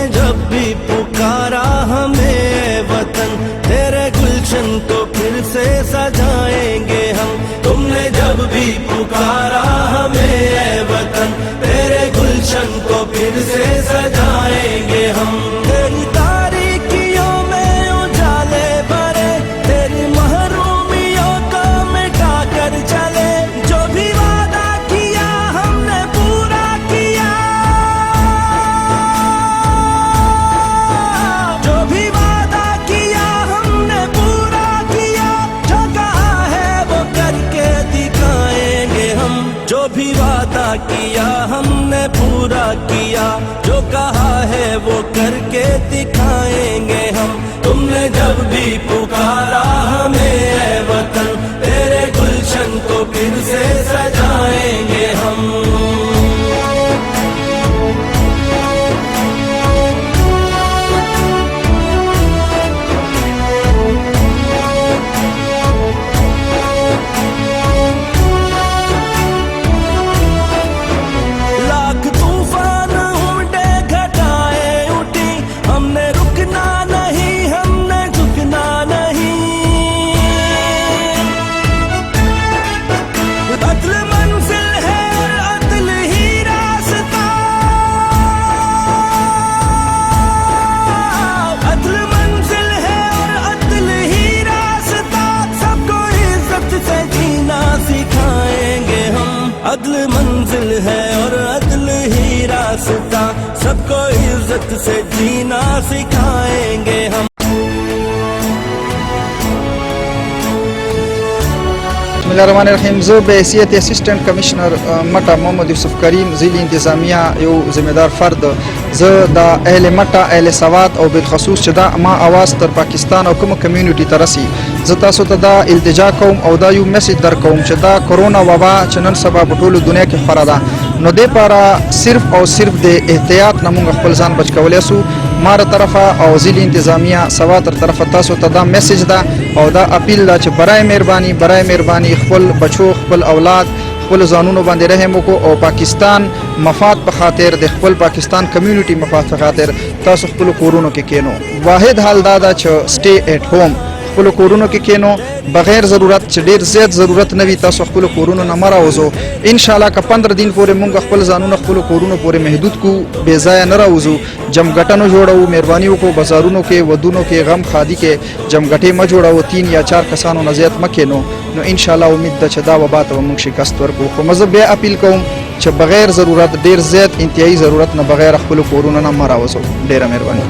तुमने जब भी पुकारा हमें वतन, तेरे गुलशन को फिर से सजाएंगे हम। तुमने जब भी पुकारा हमें वतन, तेरे गुलशन को फिर से सजाएंगे हम। तेरी तारीकियों में उजाले भरे, तेरी महरूमियों को मिटा कर चले। जो भी वादा किया हमने पूरा किया, जो भी वादा किया हमने पूरा किया। जो कहा है वो करके दिखाएंगे हम। जो भी वादा किया हमने पूरा किया, जो कहा है वो करके दिखाएंगे हम। तुमने जब भी पुकारा हमें ऐ वतन, तेरे गुलशन को फिर से सजाएंगे हम। अदल मंजिल है और अदल ही रास्ता, सबको इज्जत से जीना सिखाएंगे हम। बिस्मिल्लाहिर्रहमानिर्रहीम। ज़ो बहैसियत असिस्टेंट कमिश्नर मटा मोहम्मद यूसुफ करीम ज़िली इंतज़ामिया यो ज़िम्मेदार फ़र्द ज़ दा अहल मटा अहल सवात और बिलखसूस चदा मा आवाज़ तर पाकिस्तान और कुम कम्यूनिटी तरसी ज़ तासो तदा इल्तिजा कौम और दा यू मैसेज दर कौम चदा कोरोना वबा चनन सबा बटोल दुनिया के ख़रादा नो दे पारा सिर्फ और सिर्फ दे एहतियात नमुंग अखपल जान बच कवलेसु मार तरफा और ज़िली इंतज़ामिया सवा तर तरफ तासो तदा मैसेज दा और दा अपील दा बराए मेहरबानी खपल बच्चों खपल औलाद खपल जानूनो बांधे रहमो को और पाकिस्तान मफाद पर खातिर दे खपल पाकिस्तान कम्यूनिटी मफाद पर खातिर तासो खपल कोरोना के केनो वाहिद हाल दादा छ स्टे एट होम खपल कोरोना के केनो बगैर ज़रूरत ढेर ज़्यादा ज़रूरत नवी तासो खपल कोरोना न मरा वजो इंशाल्लाह का 15 दिन पूरे मुंग खपल जानूनो खपल कोरोना पूरे महदूद को बेजाया न रावजो जम गटनो जोड़ाओ मेहरबानियों को बाजारों के वदूनों के गम खादी के जम गटे म जोड़ाओ 3 या 4 कसानों नज़ियत मकेनो नो इंशाल्लाह उम्मीद द चदा व बात व मुंग शिकस्त वर को मजहब बे अपील कौम च बगैर ज़रूरत ढेर ज़्यादा इंतहाई ज़रूरत न बगैर खपल कोरोना न मरा वजो ढेर मेहरबानी।